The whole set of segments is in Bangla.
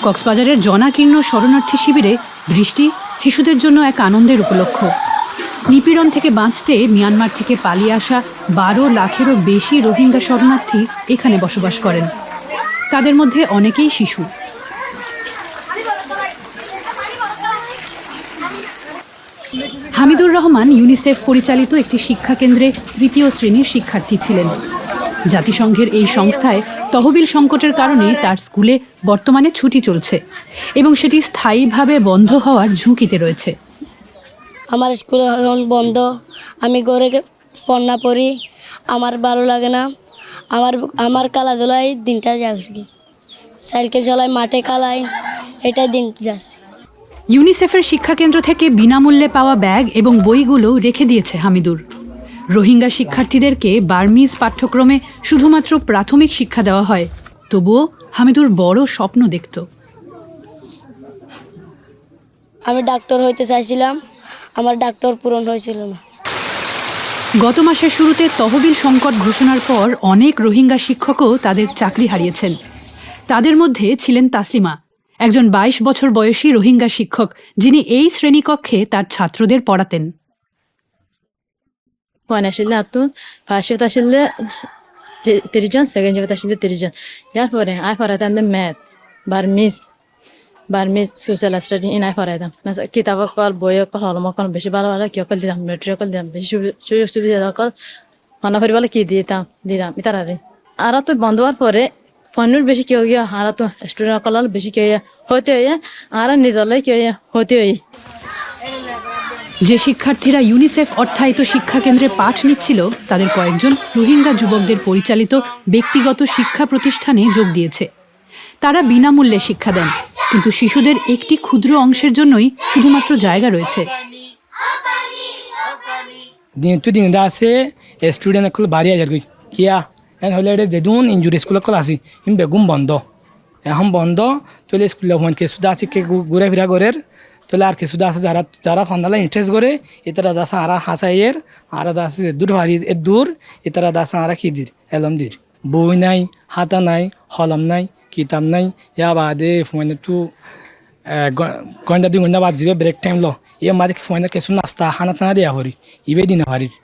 কক্সবাজারের জনাকীর্ণ শরণার্থী শিবিরে বৃষ্টি শিশুদের জন্য এক আনন্দের উপলক্ষ। নিপীড়ন থেকে বাঁচতে মিয়ানমার থেকে পালিয়ে আসা 12 লাখেরও বেশি রোহিঙ্গা শরণার্থী এখানে বসবাস করেন। তাদের মধ্যে অনেকেই শিশু। হামিদুর রহমান ইউনিসেফ পরিচালিত একটি শিক্ষা কেন্দ্রে 3য় শ্রেণীর শিক্ষার্থী ছিলেন। জাতিসংঘের এই সংস্থায় তহবিল সংকটের কারণে তার স্কুলে বর্তমানে ছুটি চলছে এবং সেটি স্থায়ীভাবে বন্ধ হওয়ার ঝুঁকিতে রয়েছে। আমার স্কুল এখন বন্ধ, আমি ঘরে পড়া পড়ি, আমার ভালো লাগে না। আমার খেলাধুলায় দিনটা যাচ্ছে, সাইকেল চালাই, মাঠে খেলাই, এটা দিন যাচ্ছে। ইউনিসেফের শিক্ষাকেন্দ্র থেকে বিনামূল্যে পাওয়া ব্যাগ এবং বইগুলো রেখে দিয়েছে হামিদুর। রোহিঙ্গা শিক্ষার্থীদেরকে বার্মিজ পাঠ্যক্রমে শুধুমাত্র প্রাথমিক শিক্ষা দেওয়া হয়, তবুও হামিদুর বড় স্বপ্ন দেখত। আমি ডাক্তার হইতে চাইছিলাম, আমার ডাক্তার পূরণ হয়েছিল না। গত মাসের শুরুতে তহবিল সংকট ঘোষণার পর অনেক রোহিঙ্গা শিক্ষকও তাদের চাকরি হারিয়েছেন। তাদের মধ্যে ছিলেন তাসলিমা, একজন 22 বছর বয়সী রোহিঙ্গা শিক্ষক, যিনি এই শ্রেণীকক্ষে তার ছাত্রদের পড়াতেন। ফার্স্ট আসলে 30 জন, সেকেন্ড যাবে আসলে 30 জন। ইয়ার পরে আই পড়াইতাম ম্যাথ, বার্মিজ সোশ্যাল স্টাডি ইন আই পড়াইতাম। কিতাব কল, বই কল, হলম কল বেশি ভালো ভালো কি কল দিতাম, মেট্রিক কল দিতাম, বেশি সুযোগ সুবিধা কল মানা ফেরি বলে কি দিতাম ইতারে। আর তো বন্ধ হওয়ার পরে ফোনের বেশি কেউ গিয়া আর তো স্টুডেন্ট কল বেশি কেউ হতে হইয়া আর নিজলে কেউ হতে হই। যে শিক্ষার্থীরা ইউনিসেফ অর্থায়িত শিক্ষা কেন্দ্রে পাঠ নিচ্ছিল তাদের কয়েকজন রোহিঙ্গা যুবকদের পরিচালিত ব্যক্তিগত শিক্ষা প্রতিষ্ঠানে যোগ দিয়েছে। তারা বিনামূল্যে শিক্ষা দেন, কিন্তু শিশুদের একটি ক্ষুদ্র অংশের জন্যই শুধুমাত্র জায়গা রয়েছে। দিন আছে স্টুডেন্ট বাড়ি আজার কিয়া হলে যেদিন ইঞ্জুরি স্কুল আসি হিম বেগুম বন্ধ, এখন বন্ধ তাহলে স্কুলে কিছু আছে কে ঘুরে ফিরা করে, তাহলে আর কিছু আছে যারা ফান্দালা ইন্টারেস্ট করে এতারা দাস আরা হাসাইয়ের আর দাস দূর ভারি দূর এতারা দাস আরা কি দির এলম দির। বই নাই, হাতা নাই, হলম নাই, কিতাব নাই, ইয়া বাদে ফোনে তো ঘন্টা 2 ঘন্টা বাদ যাবে ব্রেক টাইম লো ইয়ে মাঝে ফোনে কিছু নাস্তা খানা টানা দেওয়া হরি ইবে দিন হারির।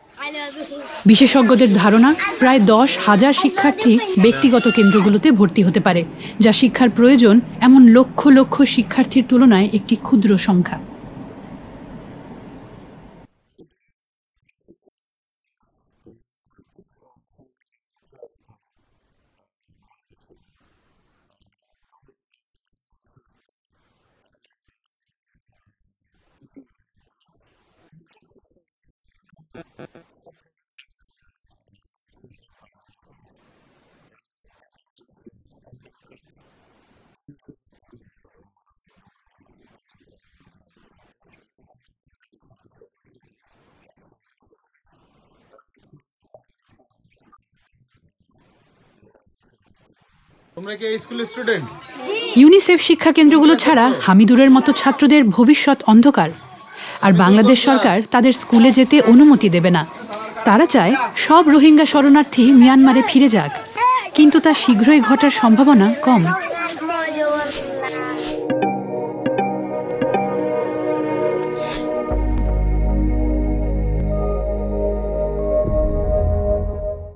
বিশেষজ্ঞদের ধারণা প্রায় 10,000 শিক্ষার্থী ব্যক্তিগত কেন্দ্রগুলোতে ভর্তি হতে পারে, যা শিক্ষার প্রয়োজন এমন লক্ষ লক্ষ শিক্ষার্থীর তুলনায় একটি ক্ষুদ্র সংখ্যা। ইউনিসেফ শিক্ষা কেন্দ্রগুলো ছাড়া হামিদুরের মতো ছাত্রদের ভবিষ্যৎ অন্ধকার। আর বাংলাদেশ সরকার তাদের স্কুলে যেতে অনুমতি দেবে না। তারা চায় সব রোহিঙ্গা শরণার্থী মিয়ানমারে ফিরে যাক, কিন্তু তা শীঘ্রই ঘটার সম্ভাবনা কম।